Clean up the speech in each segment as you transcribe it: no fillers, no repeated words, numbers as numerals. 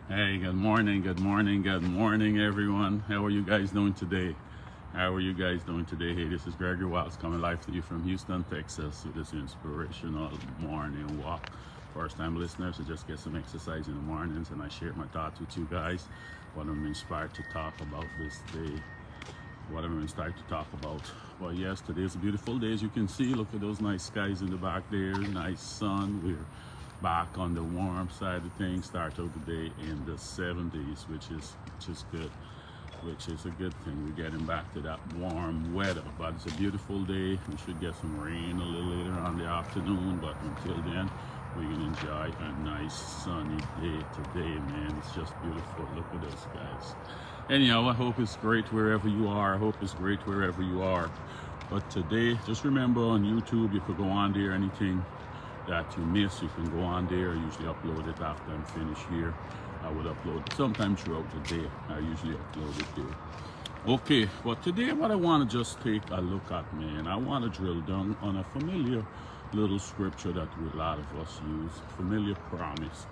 Hey, good morning, everyone. How are you guys doing today? Hey, this is Gregory Watts coming live to you from Houston, Texas, with this inspirational morning walk. First time listeners, I just get some exercise in the mornings and I share my thoughts with you guys, what I'm inspired to talk about this day, Well, yes, today's a beautiful day, as you can see. Look at those nice skies in the back there, nice sun. We're back on the warm side of things. Start of the day in the 70s, which is good, which is a good thing. We're getting back to that warm weather, but it's a beautiful day. We should get some rain a little later on the afternoon, but until then, we can enjoy a nice sunny day today, man. It's just beautiful. Look at those guys. Anyhow, I hope it's great wherever you are. But today, just remember, on YouTube, you could go on there, anything that you miss, you can go on there. I usually upload it after I'm finished here. I would upload sometime throughout the day. I usually upload it there. Okay, but today what I want to just take a look at, man, I want to drill down on a familiar little scripture that a lot of us use, familiar promise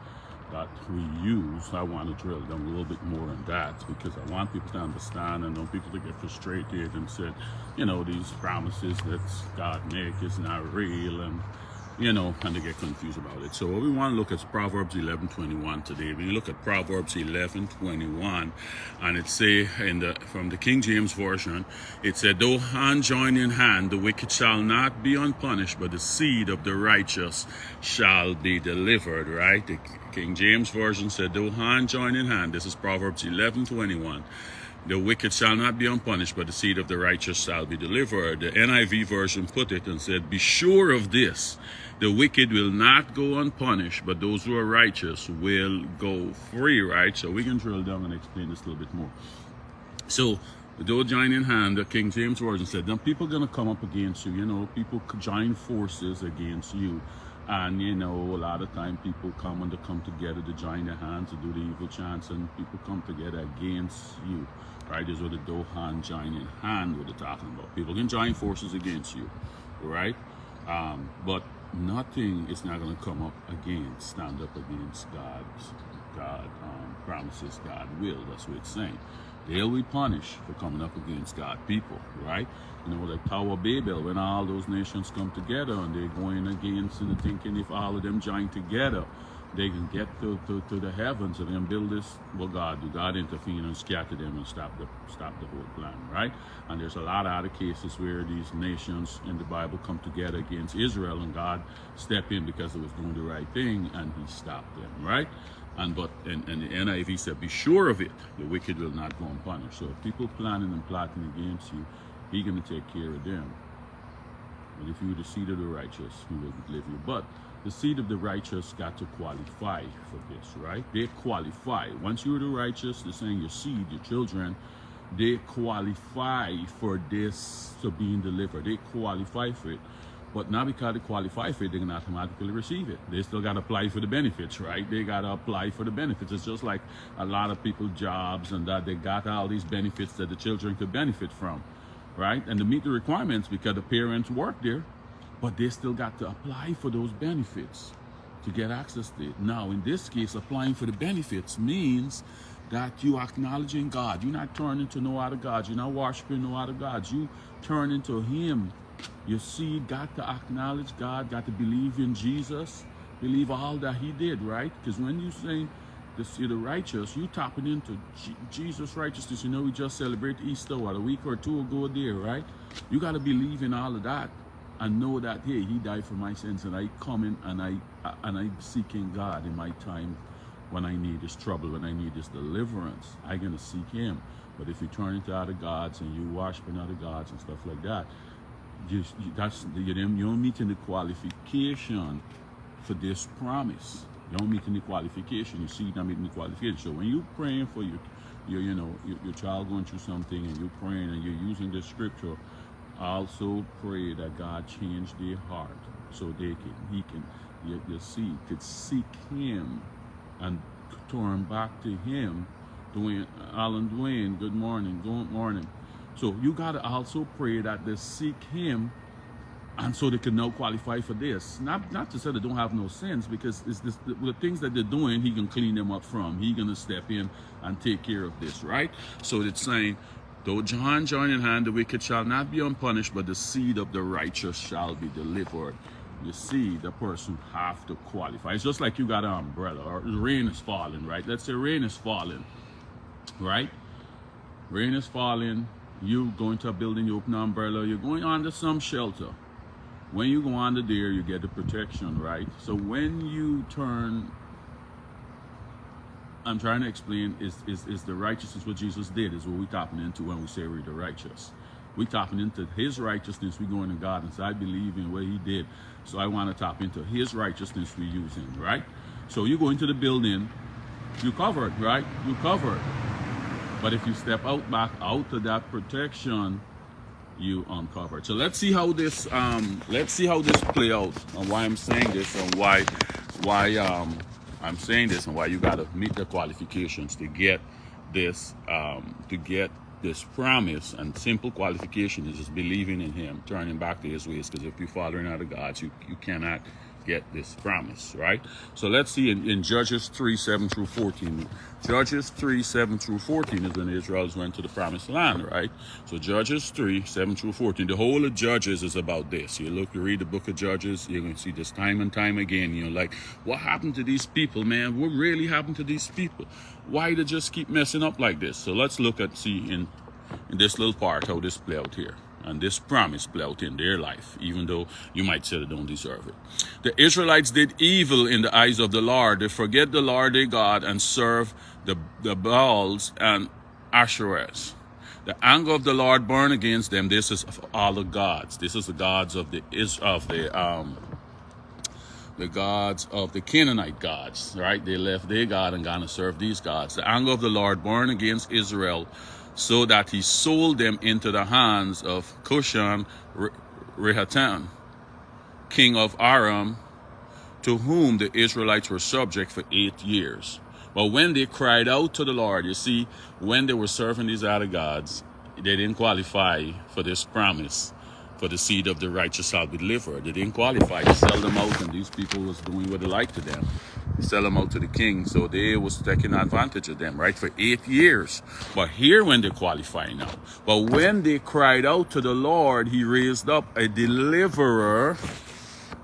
that we use. I want to drill down a little bit more on that because I want people to understand and don't people to get frustrated and said, these promises that God make is not real, and and they get confused about it. So what we want to look at is Proverbs 11:21 today. We look at Proverbs 11:21, and it say from the King James Version, it said, "Though hand join in hand, the wicked shall not be unpunished, but the seed of the righteous shall be delivered." Right? The King James Version said, "Though hand join in hand." This is Proverbs 11:21. The wicked shall not be unpunished, but the seed of the righteous shall be delivered. The NIV version put it and said, "Be sure of this, the wicked will not go unpunished, but those who are righteous will go free," right? So we can drill down and explain this a little bit more. So, though join in hand, the King James Version said, then people are going to come up against you. People join forces against you. And, a lot of time people come together to join their hands to do the evil chance, and people come together against you, right? This is what the do hand join in hand what they're talking about. People can join forces against you, right? But nothing is not going to come up against, stand up against God promises, God will. That's what it's saying. They'll be punished for coming up against God people, right? Like Tower of Babel, when all those nations come together and they're going against and thinking if all of them join together, they can get to the heavens and then build this. Well, God intervene and scatter them and stop the whole plan, right? And there's a lot of other cases where these nations in the Bible come together against Israel, and God stepped in because it was doing the right thing and He stopped them, right? And the NIV said, "Be sure of it, the wicked will not go unpunished." So if people planning and plotting against you, He's going to take care of them. But if you're the seed of the righteous, He will deliver you. But the seed of the righteous got to qualify for this, right? They qualify. Once you're the righteous, they're saying your seed, your children, they qualify for this to being delivered. They qualify for it. But not because they qualify for it, they can automatically receive it. They still got to apply for the benefits, right? They got to apply for the benefits. It's just like a lot of people jobs and that they got all these benefits that the children could benefit from, right? And to meet the requirements because the parents work there, but they still got to apply for those benefits to get access to it. Now, in this case, applying for the benefits means that you acknowledging God. You're not turning to no other gods. You're not worshiping no other gods. You turn into Him. Your seed got to acknowledge God, got to believe in Jesus, believe all that He did, right? Because when you say the seed of righteous, you tapping into Jesus' righteousness. We just celebrate Easter, a week or two ago there, right? You got to believe in all of that and know that, hey, He died for my sins, and I come in and I'm seeking God in my time when I need this trouble, when I need this deliverance. I'm going to seek Him. But if you turn into other gods and you worshiping other gods and stuff like that, you're meeting the qualification for this promise. You don't meet any qualification. You see, not meeting the qualification. So when you're praying for your child going through something, and you're praying and you're using the scripture, also pray that God change their heart so your seed could seek Him and turn back to Him. Dwayne, good morning. So you got to also pray that they seek Him And so they can now qualify for this. Not to say they don't have no sins, because it's this, the things that they're doing, he can clean them up from. He's going to step in and take care of this, right? So it's saying, though John join in hand, the wicked shall not be unpunished, but the seed of the righteous shall be delivered. You see, the person have to qualify. It's just like you got an umbrella, or rain is falling, right? Let's say rain is falling, right? Rain is falling. You go into a building, you open an umbrella, you're going under some shelter. When you go under there, you get the protection, right? So when you turn, I'm trying to explain, is the righteousness what Jesus did, is what we're tapping into when we say we're the righteous. We're tapping into his righteousness. We're going to God and say, I believe in what he did. So I want to tap into his righteousness we're using, right? So you go into the building, you covered, right? You covered. But if you step out back out of that protection, you uncovered. So let's see how this play out, and why I'm saying this, and why I'm saying this, and why you gotta meet the qualifications to get this promise. And simple qualification is just believing in him, turning back to his ways, because if you're following other gods, you cannot get this promise, right? So let's see in Judges 3:7-14. Judges 3:7-14 is when the Israelites went to the promised land, right? So Judges 3:7-14. The whole of Judges is about this. You read the book of Judges, you're going to see this time and time again. You're like, what happened to these people, man? What really happened to these people? Why they just keep messing up like this? So let's see in this little part how this play out here. And this promise play out in their life, even though you might say they don't deserve it. The Israelites did evil in the eyes of the Lord. They forget the Lord their God and serve the Baals and Asherahs. The anger of the Lord burned against them. This is of all the gods. This is the gods of the gods of the Canaanite gods, right? They left their God and gone to serve these gods. The anger of the Lord burned against Israel, so that he sold them into the hands of Cushan-Rishathaim, king of Aram, to whom the Israelites were subject for 8 years. But when they cried out to the Lord, you see, when they were serving these other gods, they didn't qualify for this promise, for the seed of the righteous shall be delivered. They didn't qualify. They sell them out, and these people was doing what they liked to them. They sell them out to the king, so they was taking advantage of them, right, for 8 years. But here when they qualify now. But when they cried out to the Lord, he raised up a deliverer,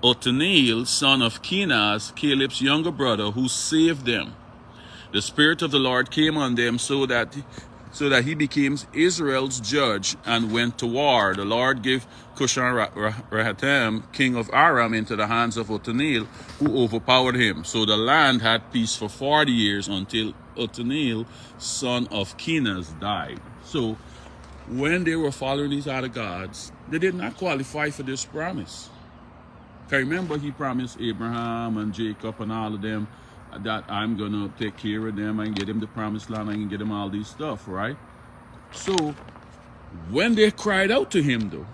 Othniel, son of Kenaz, Caleb's younger brother, who saved them. The Spirit of the Lord came on them so that he became Israel's judge and went to war. The Lord gave Cushan-Rishathaim, king of Aram, into the hands of Othniel, who overpowered him. So the land had peace for 40 years until Othniel, son of Kenaz, died. So when they were following these other gods, they did not qualify for this promise. Okay, remember he promised Abraham and Jacob and all of them that I'm going to take care of them and get them the promised land and get them all these stuff, right? So when they cried out to him, though,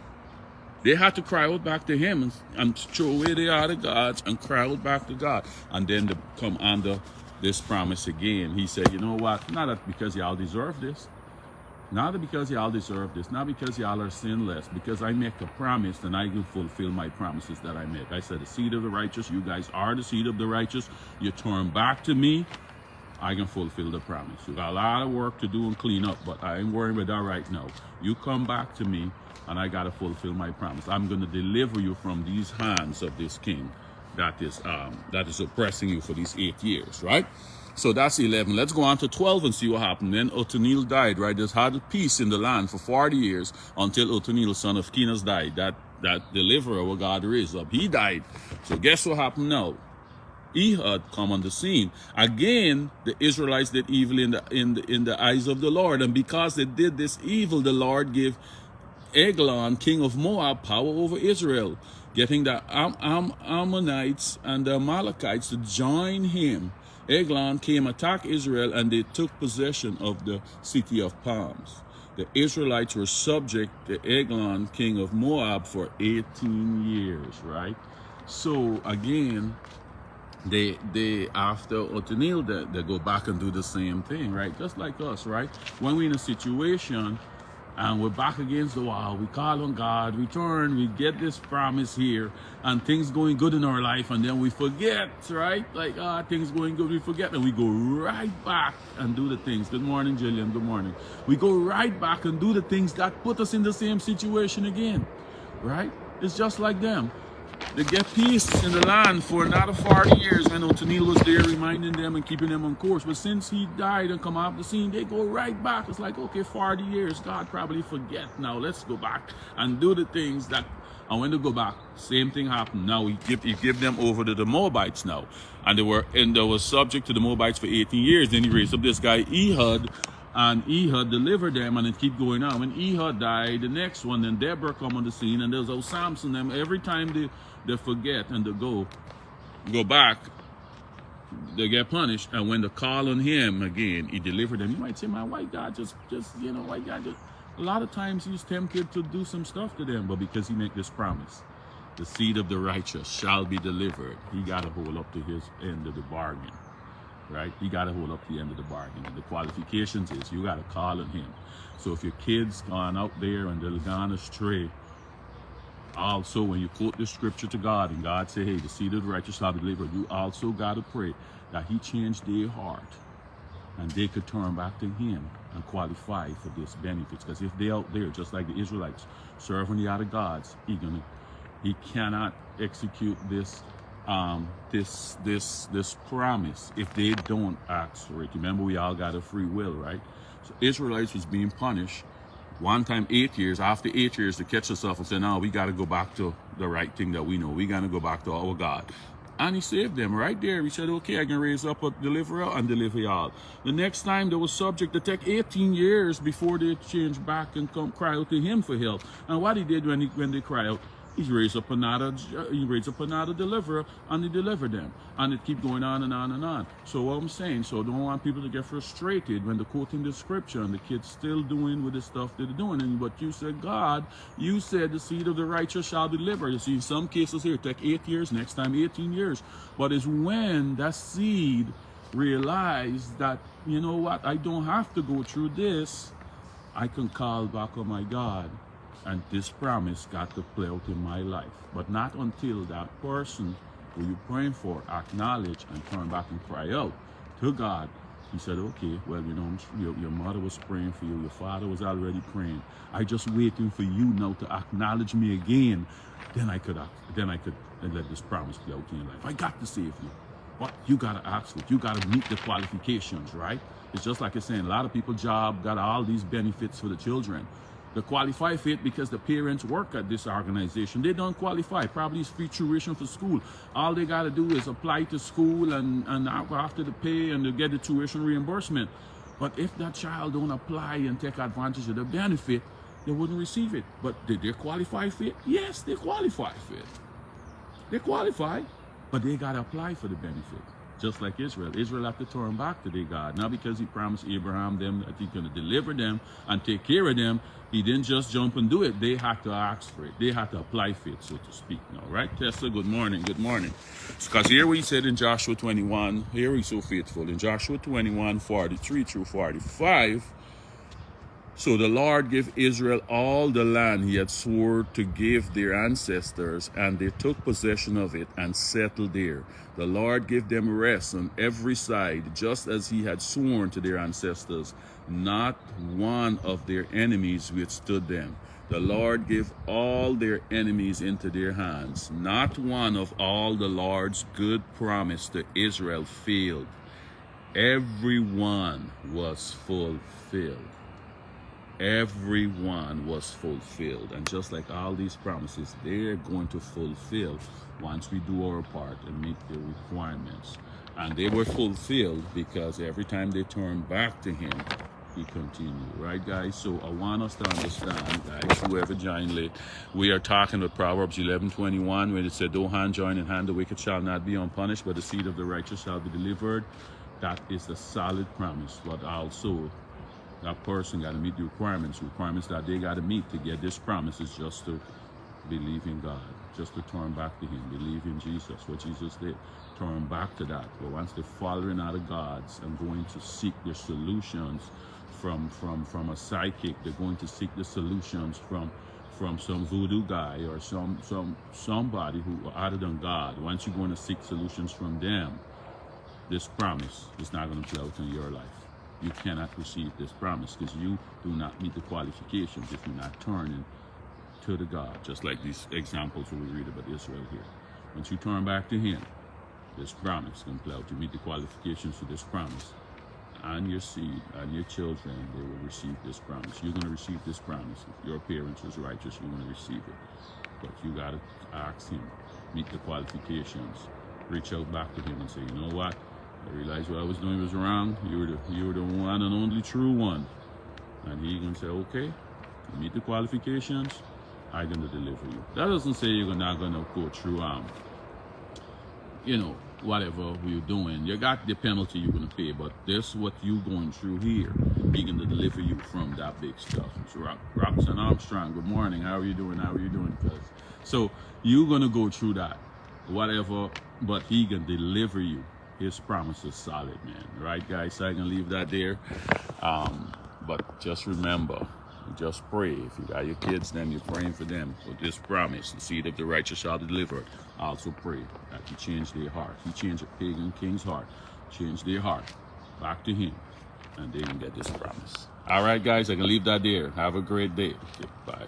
they had to cry out back to him and throw away the other gods and cry out back to God. And then they come under this promise again. He said, you know what? Not that because y'all deserve this. Not because y'all deserve this, not because y'all are sinless, because I make a promise and I will fulfill my promises that I make. I said the seed of the righteous, you guys are the seed of the righteous. You turn back to me, I can fulfill the promise. You got a lot of work to do and clean up, but I ain't worrying about that right now. You come back to me and I got to fulfill my promise. I'm going to deliver you from these hands of this king that is oppressing you for these 8 years, right? So that's 11. Let's go on to 12 and see what happened. Then Othniel died, right? There's had peace in the land for 40 years until Othniel, son of Kenaz, died. That deliverer, what God raised up, he died. So guess what happened now? Ehud come on the scene. Again, the Israelites did evil in the eyes of the Lord. And because they did this evil, the Lord gave Eglon, king of Moab, power over Israel, getting the Ammonites and the Amalekites to join him. Eglon came attack Israel, and they took possession of the city of palms. The Israelites were subject to Eglon, king of Moab, for 18 years, right? So again, they after Othniel, they go back and do the same thing, right? Just like us, right? When we're in a situation and we're back against the wall. We call on God, we turn, we get this promise here, and things going good in our life, and then we forget, right? Like, things going good, we forget, and we go right back and do the things. Good morning, Jillian, good morning. We go right back and do the things that put us in the same situation again, right? It's just like them. They get peace in the land for another 40 years. I know Tennille was there reminding them and keeping them on course. But since he died and come off the scene, they go right back. It's like, okay, 40 years. God probably forget now. Let's go back and do the things that, and when they go back, same thing happened. Now he give them over to the Moabites now. And they were subject to the Moabites for 18 years. Then he raised up this guy Ehud, and Ehud delivered them, and it keep going on. When Ehud died, the next one, then Deborah come on the scene, and there's old Samson. Them every time they forget and they go back, they get punished. And when they call on him again, he delivered them. You might say, "Man, why God just why God just?" A lot of times he's tempted to do some stuff to them, but because he make this promise, the seed of the righteous shall be delivered. He got to hold up to his end of the bargain. Right? You got to hold up the end of the bargain. And the qualifications is you got to call on him. So if your kid's gone out there and they're gone astray, also when you quote the scripture to God and God say, hey, the seed of the righteous shall be delivered, you also got to pray that he changed their heart and they could turn back to him and qualify for this benefits. Because if they're out there, just like the Israelites, serving the other gods, he cannot execute this this promise if they don't ask for it. Remember, we all got a free will, right? So Israelites was being punished one time 8 years. After 8 years, to catch us up and say, no, we got to go back to the right thing that we know. We got to go back to our God. And he saved them right there. He said, okay, I can raise up a deliverer and deliver y'all. The next time they were subject to take 18 years before they changed back and come cry out to him for help. And what he did when they cry out, he raised up another deliverer, and he delivered them. And it keep going on and on and on. So what I'm saying, so don't want people to get frustrated when they're quoting the scripture and the kids still doing with the stuff they're doing. And but you said, God, you said the seed of the righteous shall be delivered. You see, in some cases here, take 8 years, next time 18 years. But it's when that seed realized that, you know what, I don't have to go through this. I can call back on my God. And this promise got to play out in my life. But not until that person who you're praying for acknowledge and turn back and cry out to God. He said, okay, well, you know, your mother was praying for you. Your father was already praying. I just waiting for you now to acknowledge me again. Then I could let this promise play out in your life. I got to save you. But you got to ask it. You got to meet the qualifications, right? It's just like it's saying, a lot of people job got all these benefits for the children. They qualify for it because the parents work at this organization. They don't qualify. Probably it's free tuition for school. All they got to do is apply to school and after the pay and they get the tuition reimbursement. But if that child don't apply and take advantage of the benefit, they wouldn't receive it. But did they qualify for it? Yes, they qualify for it. They qualify, but they got to apply for the benefit. Just like Israel. Israel had to turn back to their God. Not because he promised Abraham them that he's going to deliver them and take care of them. He didn't just jump and do it. They had to ask for it. They had to apply for it, so to speak. Now, right? Tessa, good morning. Good morning. Because here we said in Joshua 21, here he's so faithful. In Joshua 21, 43 through 45, so the Lord gave Israel all the land he had sworn to give their ancestors, and they took possession of it and settled there. The Lord gave them rest on every side, just as he had sworn to their ancestors. Not one of their enemies withstood them. The Lord gave all their enemies into their hands. Not one of all the Lord's good promise to Israel failed. Every one was fulfilled. Everyone was fulfilled. And just like all these promises, they're going to fulfill once we do our part and meet the requirements. And they were fulfilled because every time they turned back to him, he continued. Right, guys? So I want us to understand, guys, whoever joined late, we are talking about Proverbs 11:21, where it said, though hand join in hand, the wicked shall not be unpunished, but the seed of the righteous shall be delivered. That is a solid promise, but also that person got to meet the requirements that they got to meet to get this promise is just to believe in God, just to turn back to him, believe in Jesus, what Jesus did, turn back to that. But once they're following other gods and going to seek their solutions from a psychic. They're going to seek the solutions from some voodoo guy or somebody who other than God. Once you're going to seek solutions from them, this promise is not going to play out in your life. You cannot receive this promise because you do not meet the qualifications if you're not turning to the God, just like these examples we read about Israel here. Once you turn back to Him, this promise can play out. You meet the qualifications for this promise, and your seed and your children, they will receive this promise. You're going to receive this promise. If your parents was righteous, you're going to receive it. But you got to ask Him, meet the qualifications, reach out back to Him and say, you know what? I realized what I was doing was wrong. You were the one and only true one. And He gonna say, okay, you meet the qualifications, I'm gonna deliver you. That doesn't say you're not gonna go through whatever you're doing. You got the penalty you're gonna pay, but this what you going through here. He's gonna deliver you from that big stuff. So Robinson Armstrong, good morning. How are you doing? How are you doing, cuz? So you're gonna go through that, whatever, but He can deliver you. His promise is solid, man. Right, guys? So I can leave that there. But just remember, just pray. If you got your kids, then you're praying for them. For this promise, the seed of the righteous shall be delivered. Also pray that He change their heart. He changed a pagan king's heart. Change their heart back to Him, and they can get this promise. All right, guys? I can leave that there. Have a great day. Okay, bye.